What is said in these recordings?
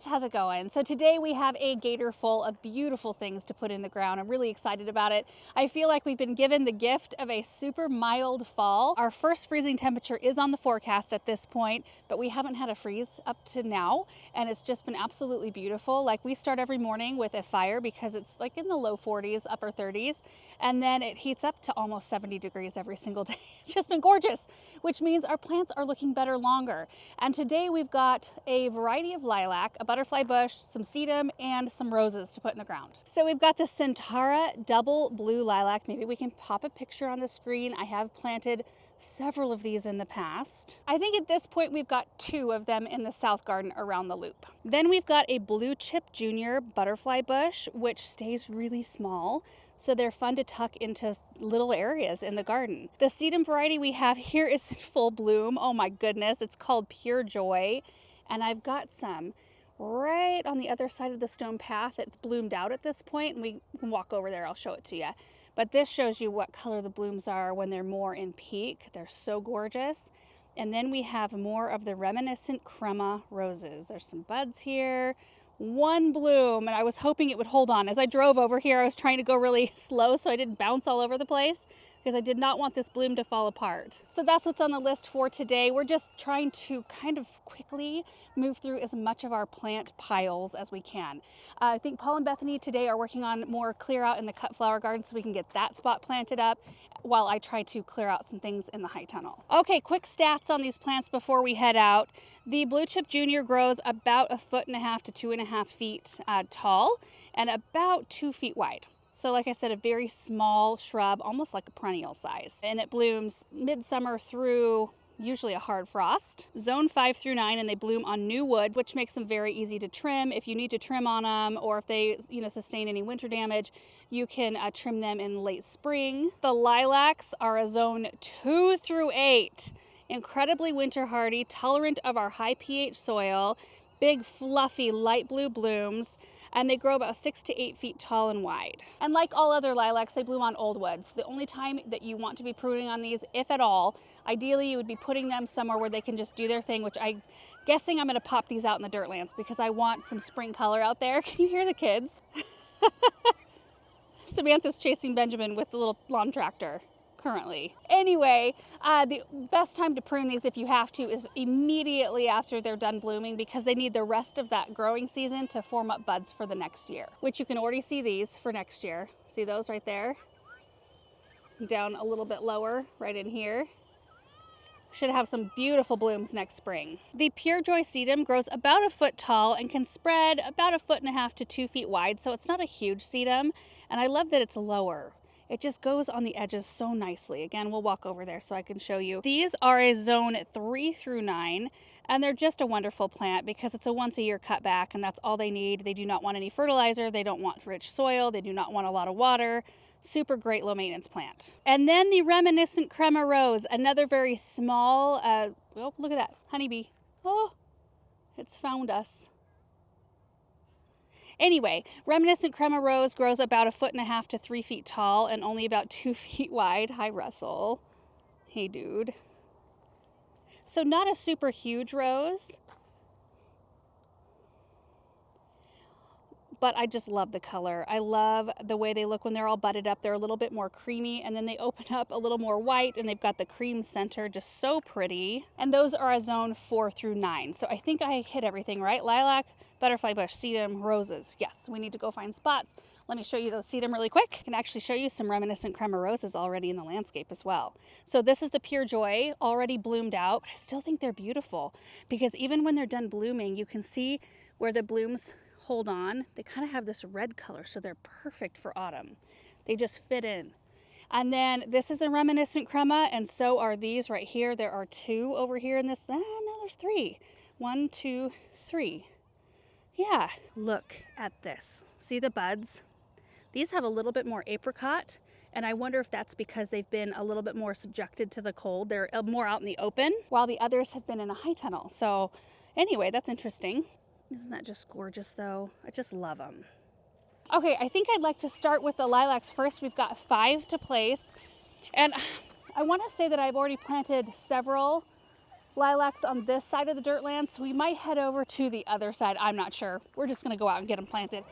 guys, how's it going? So today we have a gator full of beautiful things to put in the ground. I'm really excited about it. I feel like we've been given the gift of a super mild fall. Our first freezing temperature is on the forecast at this point, but we haven't had a freeze up to now, and it's just been absolutely beautiful. Like, we start every morning with a fire because it's like in the low 40s, upper 30s, and then it heats up to almost 70 degrees every single day. It's just been gorgeous, which means our plants are looking better longer. And today we've got a variety of lilac, a butterfly bush, some sedum, and some roses to put in the ground. So we've got the Centara double blue lilac. Maybe we can pop a picture on the screen. I have planted several of these in the past. I think at this point we've got 2 of them in the south garden around the loop. Then we've got a blue chip junior butterfly bush, which stays really small, so they're fun to tuck into little areas in the garden. The sedum variety we have here is in full bloom. Oh my goodness, it's called Pure Joy. And I've got some right on the other side of the stone path that's bloomed out at this point, and we can walk over there, I'll show it to you. But this shows you what color the blooms are when they're more in peak. They're so gorgeous. And then we have more of the reminiscent crema roses. There's some buds here. 1 bloom, and I was hoping it would hold on. As I drove over here, I was trying to go really slow so I didn't bounce all over the place, because I did not want this bloom to fall apart. So that's what's on the list for today. We're just trying to kind of quickly move through as much of our plant piles as we can. I think Paul and Bethany today are working on more clear out in the cut flower garden so we can get that spot planted up, while I try to clear out some things in the high tunnel. Okay, quick stats on these plants before we head out. The Blue Chip Junior grows about 1.5 to 2.5 feet tall and about 2 feet wide. So like I said, a very small shrub, almost like a perennial size. And it blooms midsummer through usually a hard frost. Zone 5 through 9, and they bloom on new wood, which makes them very easy to trim. If you need to trim on them, or if they sustain any winter damage, you can trim them in late spring. The lilacs are a zone 2 through 8. Incredibly winter hardy, tolerant of our high pH soil, big fluffy light blue blooms, and they grow about 6 to 8 feet tall and wide. And like all other lilacs, they bloom on old woods. The only time that you want to be pruning on these, if at all, ideally you would be putting them somewhere where they can just do their thing, which I'm guessing I'm gonna pop these out in the dirtlands because I want some spring color out there. Can you hear the kids? Samantha's chasing Benjamin with the little lawn tractor currently. Anyway, the best time to prune these, if you have to, is immediately after they're done blooming, because they need the rest of that growing season to form up buds for the next year, which you can already see these for next year. See those right there? Down a little bit lower, right in here. Should have some beautiful blooms next spring. The Pure Joy sedum grows about 1 foot tall and can spread about 1.5 feet to 2 feet wide, so it's not a huge sedum, and I love that it's lower. It just goes on the edges so nicely. Again, we'll walk over there so I can show you. These are a zone 3 through 9, and they're just a wonderful plant because it's a once-a-year cutback, and that's all they need. They do not want any fertilizer. They don't want rich soil. They do not want a lot of water. Super great low maintenance plant. And then the reminiscent crema rose, another very small, oh, look at that, honeybee. Oh, it's found us. Anyway, reminiscent crema rose grows about 1.5 feet to 3 feet tall and only about 2 feet wide. Hi, Russell. Hey, dude. So not a super huge rose, but I just love the color. I love the way they look when they're all budded up. They're a little bit more creamy, and then they open up a little more white, and they've got the cream center, just so pretty. And those are a zone 4 through 9. So I think I hit everything, right? Lilac, butterfly bush, sedum, roses. Yes, we need to go find spots. Let me show you those sedum really quick. I can actually show you some reminiscent crema roses already in the landscape as well. So this is the Pure Joy, already bloomed out, but I still think they're beautiful because even when they're done blooming, you can see where the blooms hold on. They kind of have this red color, so they're perfect for autumn. They just fit in. And then this is a reminiscent crema, and so are these right here. There are 2 over here in this. No, there's 3. 1, 2, 3. Yeah, look at this. See the buds? These have a little bit more apricot, and I wonder if that's because they've been a little bit more subjected to the cold. They're more out in the open, while the others have been in a high tunnel. So anyway, that's interesting. Isn't that just gorgeous though? I just love them. Okay, I think I'd like to start with the lilacs first. We've got 5 to place, and I want to say that I've already planted several lilacs on this side of the dirt land, so we might head over to the other side. I'm not sure. We're just gonna go out and get them planted.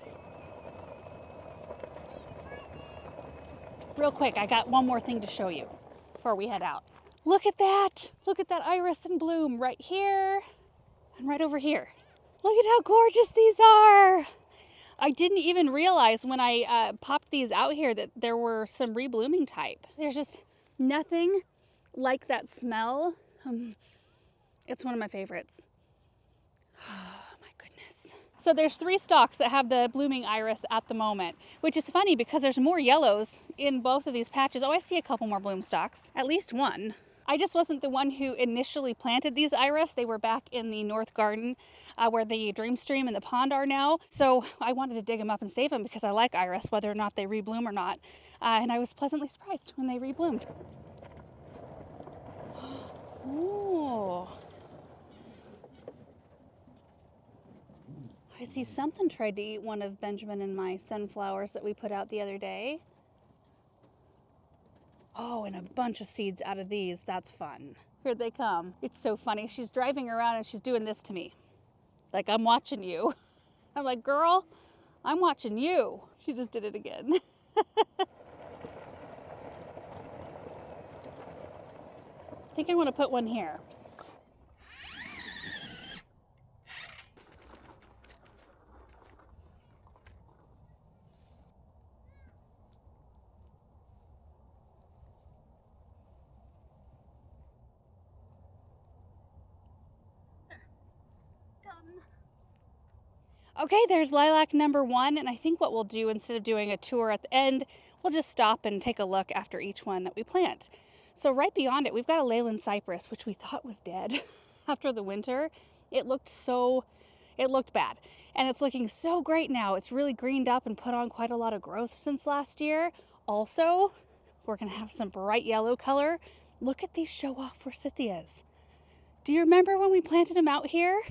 Real quick, I got one more thing to show you before we head out. Look at that. Look at that iris in bloom right here and right over here. Look at how gorgeous these are. I didn't even realize when I popped these out here that there were some reblooming type. There's just nothing like that smell. It's one of my favorites. Oh my goodness. So there's 3 stalks that have the blooming iris at the moment, which is funny because there's more yellows in both of these patches. Oh, I see a couple more bloom stalks, at least one. I just wasn't the one who initially planted these iris. They were back in the north garden where the dream stream and the pond are now. So I wanted to dig them up and save them because I like iris, whether or not they rebloom or not. And I was pleasantly surprised when they rebloomed. Oh. I see something tried to eat one of Benjamin and my sunflowers that we put out the other day. Oh, and a bunch of seeds out of these. That's fun. Here they come. It's so funny. She's driving around and she's doing this to me. Like, I'm watching you. I'm like, girl, I'm watching you. She just did it again. I think I want to put one here. Okay, there's lilac number 1, and I think what we'll do instead of doing a tour at the end, we'll just stop and take a look after each one that we plant. So right beyond it, we've got a Leyland cypress, which we thought was dead after the winter. It looked bad, and it's looking so great now. It's really greened up and put on quite a lot of growth since last year. Also, we're gonna have some bright yellow color. Look at these show-off forsythias. Do you remember when we planted them out here?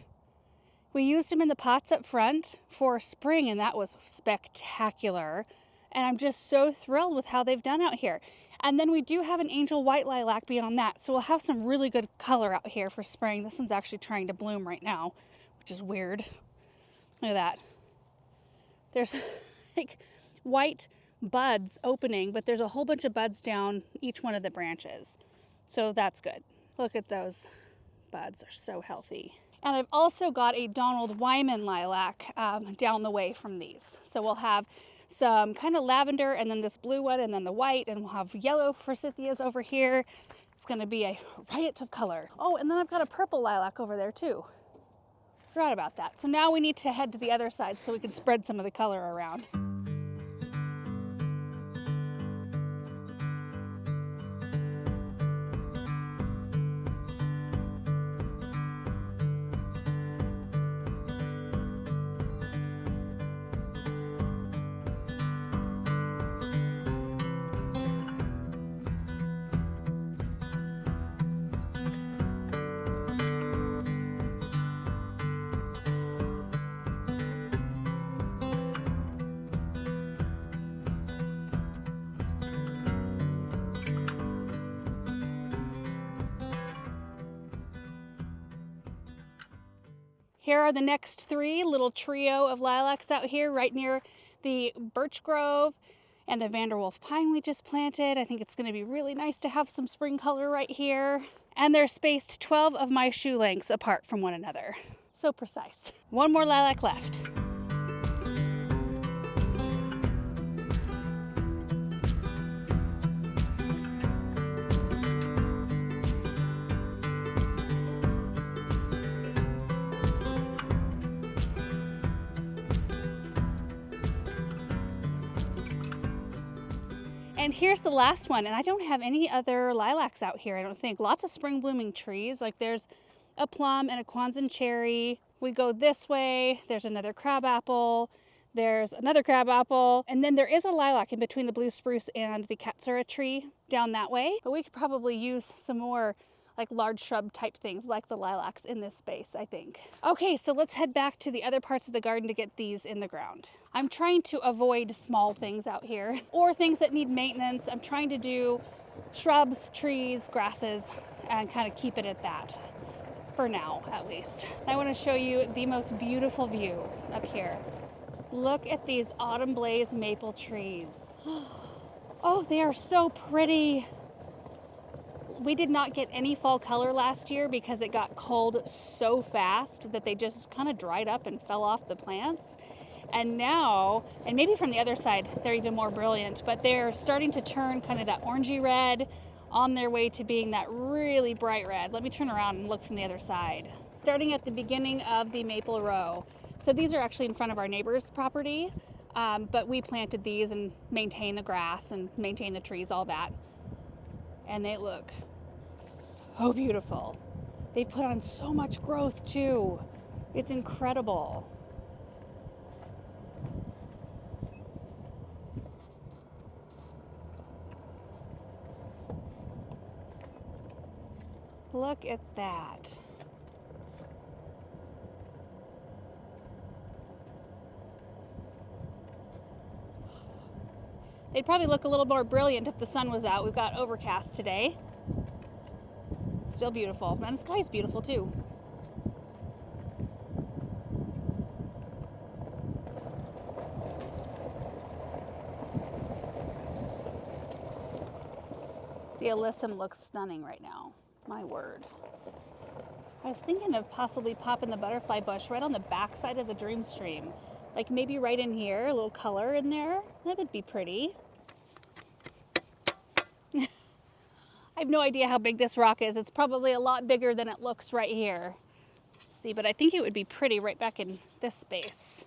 We used them in the pots up front for spring, and that was spectacular. And I'm just so thrilled with how they've done out here. And then we do have an angel white lilac beyond that, so we'll have some really good color out here for spring. This one's actually trying to bloom right now, which is weird. Look at that. There's like white buds opening, but there's a whole bunch of buds down each one of the branches. So that's good. Look at those buds, they're so healthy. And I've also got a Donald Wyman lilac down the way from these. So we'll have some kind of lavender and then this blue one and then the white, and we'll have yellow forsythias over here. It's going to be a riot of color. Oh, and then I've got a purple lilac over there too. Forgot about that. So now we need to head to the other side so we can spread some of the color around. Here are the next 3 little trio of lilacs out here right near the birch grove and the Vanderwolf pine we just planted. I think it's going to be really nice to have some spring color right here. And they're spaced 12 of my shoe lengths apart from one another. So precise. One more lilac left. And here's the last one, and I don't have any other lilacs out here, I don't think. Lots of spring blooming trees, like there's a plum and a Kwanzaa cherry. We go this way, there's another crabapple, there's another crabapple, and then there is a lilac in between the blue spruce and the katsura tree down that way. But we could probably use some more like large shrub type things like the lilacs in this space, I think. Okay, so let's head back to the other parts of the garden to get these in the ground. I'm trying to avoid small things out here or things that need maintenance. I'm trying to do shrubs, trees, grasses, and kind of keep it at that. for now at least. I want to show you the most beautiful view up here. Look at these autumn blaze maple trees. Oh, they are so pretty. We did not get any fall color last year because it got cold so fast that they just kind of dried up and fell off the plants. And now, and maybe from the other side, they're even more brilliant, but they're starting to turn kind of that orangey red on their way to being that really bright red. Let me turn around and look from the other side. Starting at the beginning of the maple row. So these are actually in front of our neighbor's property, but we planted these and maintain the grass and maintain the trees, all that. And they look so beautiful. They've put on so much growth too. It's incredible. Look at that. They'd probably look a little more brilliant if the sun was out. We've got overcast today. Still beautiful. And the sky's beautiful too. The alyssum looks stunning right now. My word. I was thinking of possibly popping the butterfly bush right on the back side of the dream stream. Like maybe right in here, a little color in there. That would be pretty. I have no idea how big this rock is. It's probably a lot bigger than it looks right here. Let's see, but I think it would be pretty right back in this space.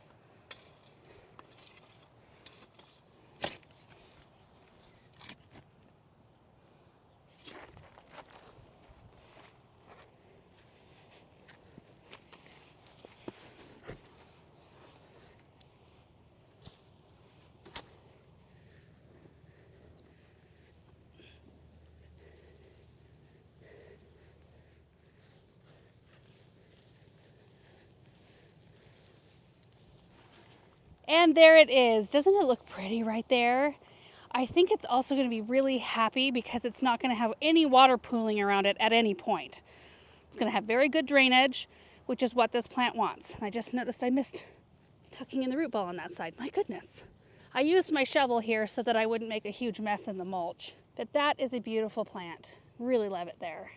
And there it is. Doesn't it look pretty right there? I think it's also going to be really happy because it's not going to have any water pooling around it at any point. It's going to have very good drainage, which is what this plant wants. I just noticed I missed tucking in the root ball on that side. My goodness. I used my shovel here so that I wouldn't make a huge mess in the mulch. But that is a beautiful plant. Really love it there.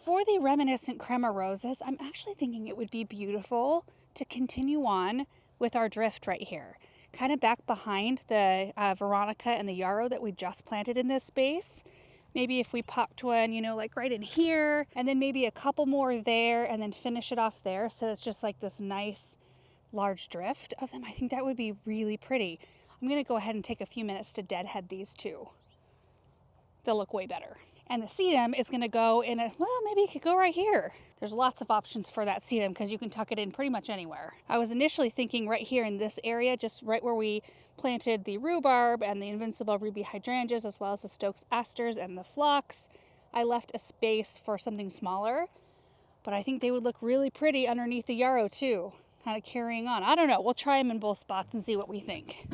For the reminiscent crema roses, I'm actually thinking it would be beautiful to continue on with our drift right here. Kind of back behind the Veronica and the yarrow that we just planted in this space. Maybe if we popped one, you know, like right in here, and then maybe a couple more there, and then finish it off there. So it's just like this nice large drift of them. I think that would be really pretty. I'm gonna go ahead and take a few minutes to deadhead these two. They'll look way better. And the sedum is gonna go in a, well, maybe it could go right here. There's lots of options for that sedum because you can tuck it in pretty much anywhere. I was initially thinking right here in this area, just right where we planted the rhubarb and the invincible ruby hydrangeas, as well as the Stokes asters and the phlox. I left a space for something smaller, but I think they would look really pretty underneath the yarrow too, kind of carrying on. I don't know, we'll try them in both spots and see what we think.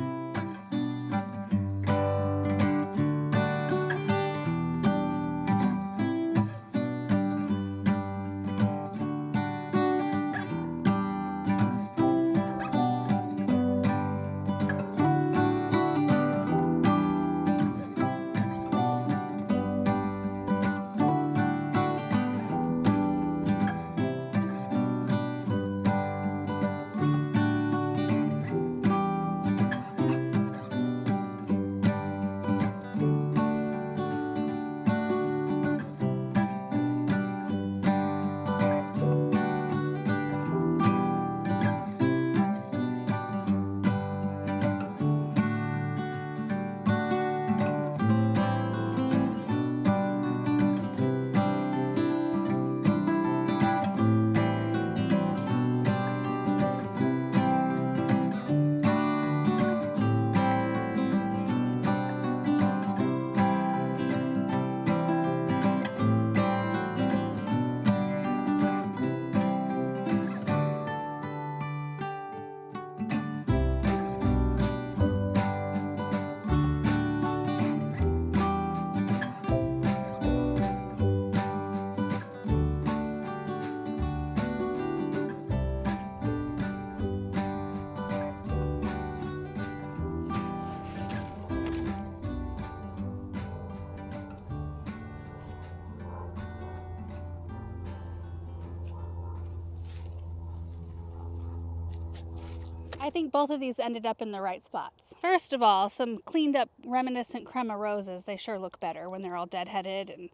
I think both of these ended up in the right spots. First of all, some cleaned up reminiscent crema roses. They sure look better when they're all deadheaded and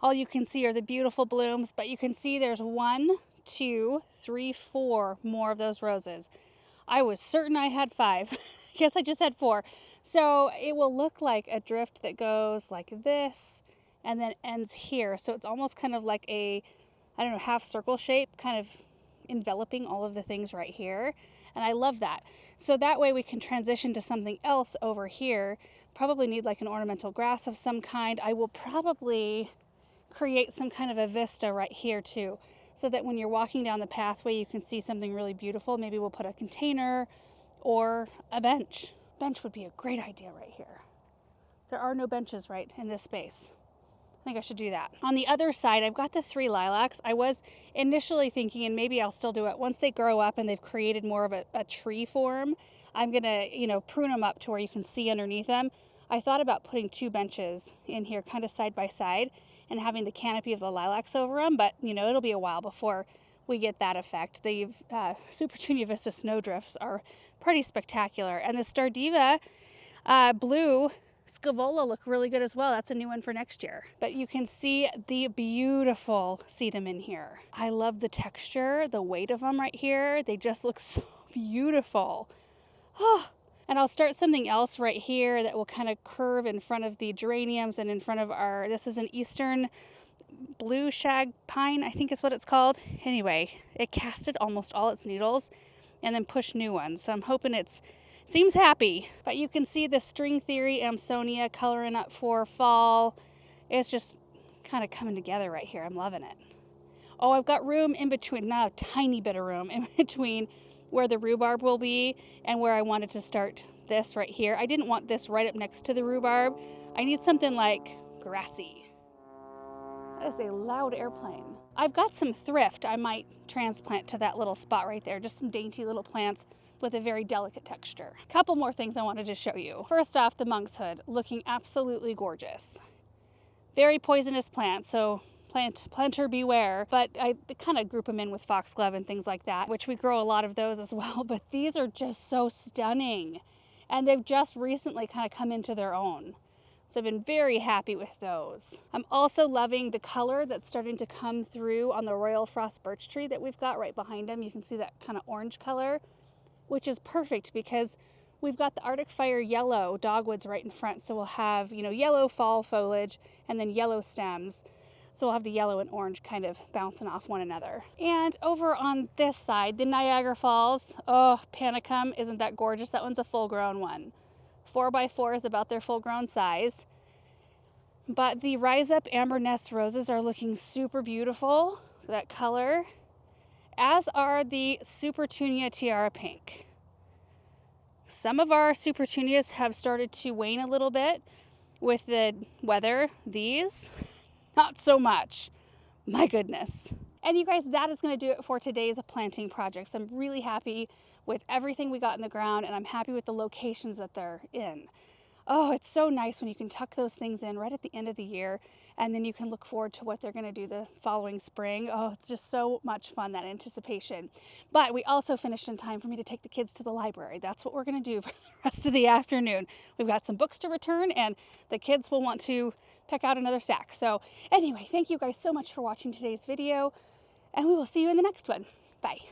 all you can see are the beautiful blooms, but you can see there's 1, 2, 3, 4 more of those roses. I was certain I had 5. Guess I just had 4. So it will look like a drift that goes like this and then ends here. So it's almost kind of like a, I don't know, half circle shape, kind of enveloping all of the things right here. And I love that. So that way we can transition to something else over here. Probably need like an ornamental grass of some kind. I will probably create some kind of a vista right here too, so that when you're walking down the pathway you can see something really beautiful. Maybe we'll put a container or a bench. Bench would be a great idea right here. There are no benches right in this space. I think I should do that. On the other side, I've got the 3 lilacs. I was initially thinking, and maybe I'll still do it, once they grow up and they've created more of a tree form, I'm gonna, prune them up to where you can see underneath them. I thought about putting 2 benches in here kind of side by side and having the canopy of the lilacs over them, but it'll be a while before we get that effect. The Supertunia Vista snowdrifts are pretty spectacular, and the Stardiva blue Scavola look really good as well. That's a new one for next year. But you can see the beautiful sedum in here. I love the texture, the weight of them right here. They just look so beautiful. Oh, and I'll start something else right here that will kind of curve in front of the geraniums and in front of our, this is an Eastern blue shag pine, I think is what it's called. Anyway, it casted almost all its needles and then pushed new ones. So I'm hoping seems happy. But you can see the string theory Amsonia coloring up for fall. It's just kind of coming together right here. I'm loving it. Oh, I've got room in between, not a tiny bit of room in between where the rhubarb will be and where I wanted to start this right here. I didn't want this right up next to the rhubarb. I need something like grassy. That is a loud airplane. I've got some thrift I might transplant to that little spot right there. Just some dainty little plants with a very delicate texture. A couple more things I wanted to show you. First off, the monkshood, looking absolutely gorgeous. Very poisonous plant, so planter beware, but I kind of group them in with foxglove and things like that, which we grow a lot of those as well, but these are just so stunning. And they've just recently kind of come into their own. So I've been very happy with those. I'm also loving the color that's starting to come through on the Royal Frost birch tree that we've got right behind them. You can see that kind of orange color, which is perfect because we've got the Arctic Fire yellow dogwoods right in front. So we'll have, yellow fall foliage and then yellow stems. So we'll have the yellow and orange kind of bouncing off one another. And over on this side, the Niagara Falls. Oh, Panicum, isn't that gorgeous? That one's a full-grown one. 4x4 is about their full-grown size. But the Rise Up Amber Nest roses are looking super beautiful, that color, as are the Supertunia Tiara Pink. Some of our Supertunias have started to wane a little bit with the weather. These, not so much. My goodness. And you guys, that is going to do it for today's planting projects. I'm really happy with everything we got in the ground, and I'm happy with the locations that they're in. Oh, it's so nice when you can tuck those things in right at the end of the year, and then you can look forward to what they're going to do the following spring. Oh, it's just so much fun, that anticipation. But we also finished in time for me to take the kids to the library. That's what we're going to do for the rest of the afternoon. We've got some books to return, and the kids will want to pick out another stack. So anyway, thank you guys so much for watching today's video, and we will see you in the next one. Bye.